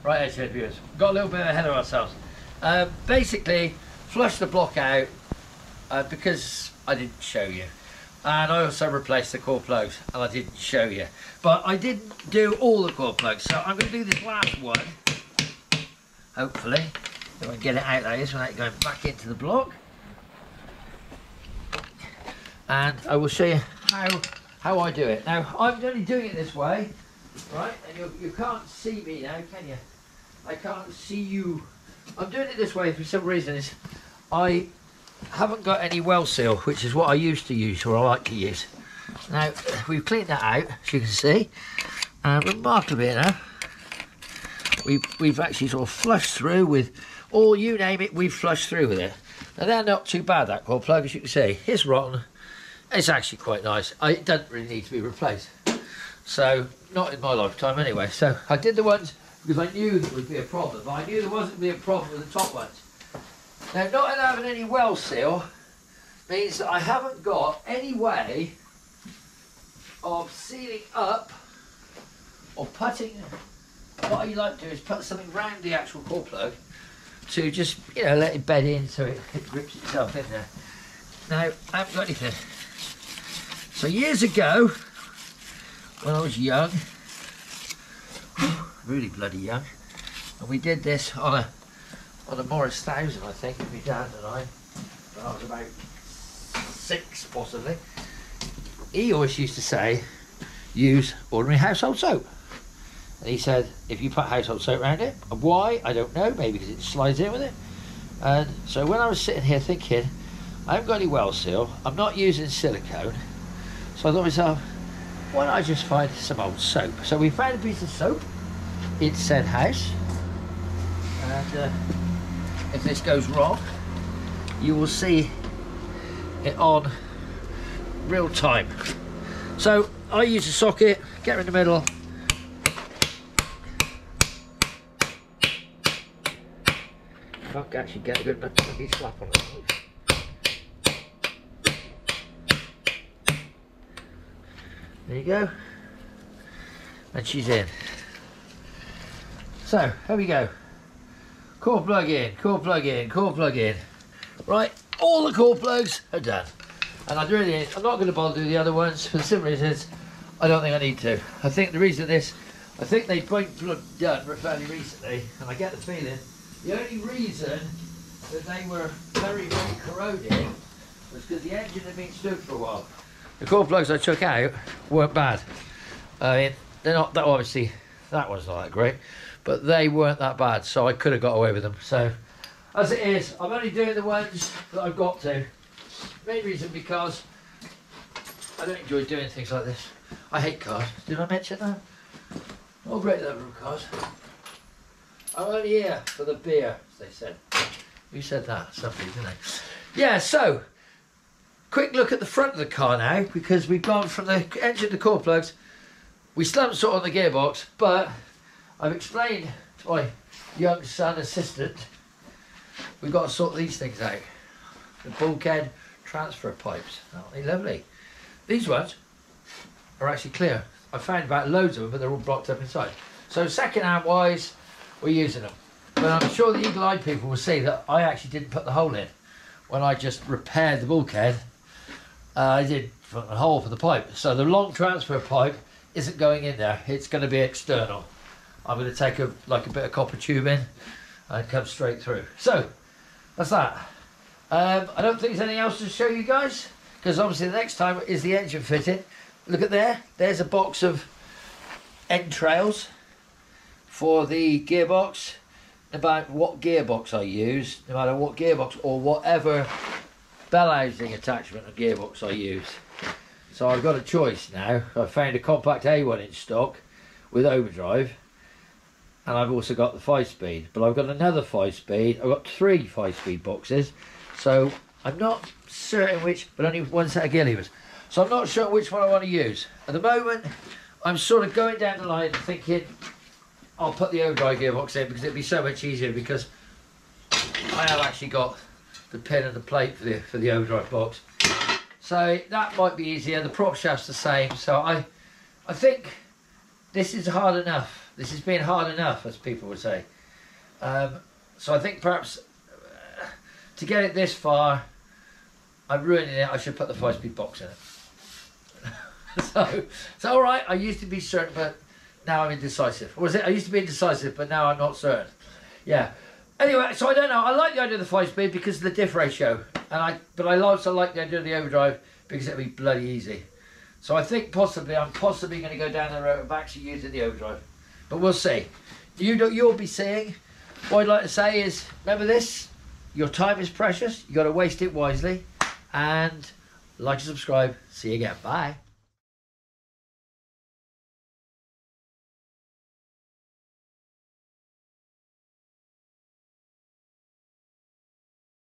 Right, actually, viewers, got a little bit ahead of ourselves. Basically, flush the block out because I didn't show you. And I also replaced the core plugs, and I didn't show you. But I didn't do all the core plugs, so I'm going to do this last one. Hopefully, if I can get it out like this without going back into the block. And I will show you how I do it. Now, I'm only doing it this way, right? And you can't see me now, can you? I can't see you. I'm doing it this way for some reason. I haven't got any well seal, which is what I used to use, or I like to use. Now, we've cleaned that out, as you can see. And remarkably enough, we've actually sort of flushed through with all, you name it, we've flushed through with it. Now, they're not too bad, that core plug, as you can see. It's rotten. It's actually quite nice. It doesn't really need to be replaced. So, not in my lifetime anyway. So, I did the ones because I knew there would be a problem. But I knew there wasn't going to be a problem with the top ones. Now, not having any well seal means that I haven't got any way of sealing up or putting. What I like to do is put something round the actual core plug to just, you know, let it bed in so it grips itself in there. Now, I haven't got anything. So years ago, when I was young, really bloody young, and we did this on a Morris 1000, I think, my dad and I, when I was about 6 possibly. He always used to say, use ordinary household soap. And he said, if you put household soap around it, and why, I don't know, maybe because it slides in with it. And so when I was sitting here thinking, I haven't got any well seal, I'm not using silicone, so I thought to myself, why don't I just find some old soap? So we found a piece of soap in said house, and if this goes wrong, you will see it on real time. So I use a socket, get her in the middle, can't actually get a good enough slap on it. There you go, and she's in. So, here we go. Core plug in, core plug in, core plug in. Right, all the core plugs are done. And I'm not going to bother doing the other ones for the simple reason is I don't think I need to. I think the reason is, I think they've been done fairly recently, and I get the feeling the only reason that they were very, very corroded was because the engine had been stood for a while. The core plugs I took out weren't bad. I mean, they're not that, obviously, that one's not that great, but they weren't that bad, so I could have got away with them. So, as it is, I'm only doing the ones that I've got to. Main reason because I don't enjoy doing things like this. I hate cars. Did I mention that? I'll break the roof cars. I'm only here for the beer, as they said. Who said that? Somebody, didn't they? Yeah, so, quick look at the front of the car now, because we've gone from the engine to core plugs. We still haven't sorted on the gearbox, but I've explained to my young son assistant, we've got to sort these things out. The bulkhead transfer pipes, aren't they lovely? These ones are actually clear. I found about loads of them, but they're all blocked up inside. So second hand wise, we're using them. But I'm sure the eagle-eyed people will see that I actually didn't put the hole in. When I just repaired the bulkhead, I did a hole for the pipe. So the long transfer pipe isn't going in there, it's going to be external. I'm going to take a bit of copper tube in and come straight through. So, that's that. I don't think there's anything else to show you guys, because obviously the next time is the engine fitting. Look at there, there's a box of entrails for the gearbox. No matter what gearbox I use, no matter what gearbox or whatever bell housing attachment or gearbox I use. So I've got a choice now. I've found a compact A1 in stock with overdrive, and I've also got the 5-speed, but I've got another 5-speed. I've got 3 5-speed boxes, so I'm not certain which, but only one set of gear levers. So I'm not sure which one I want to use. At the moment, I'm sort of going down the line thinking I'll put the overdrive gearbox in because it'd be so much easier, because I have actually got the pin and the plate for the overdrive box. So that might be easier. The prop shaft's the same. So I think this is hard enough This has been hard enough, as people would say. So I think perhaps to get it this far, I'm ruining it. I should put the 5-speed box in it. So it's all right. I used to be certain, but now I'm indecisive. Or was it? I used to be indecisive, but now I'm not certain. Yeah. Anyway, so I don't know. I like the idea of the 5-speed because of the diff ratio, but I also like the idea of the overdrive because it'll be bloody easy. So I think I'm possibly going to go down the road of actually using the overdrive, but we'll see. You'll be seeing. What I'd like to say is, remember this: your time is precious. You got to waste it wisely, and like and subscribe. See you again. Bye.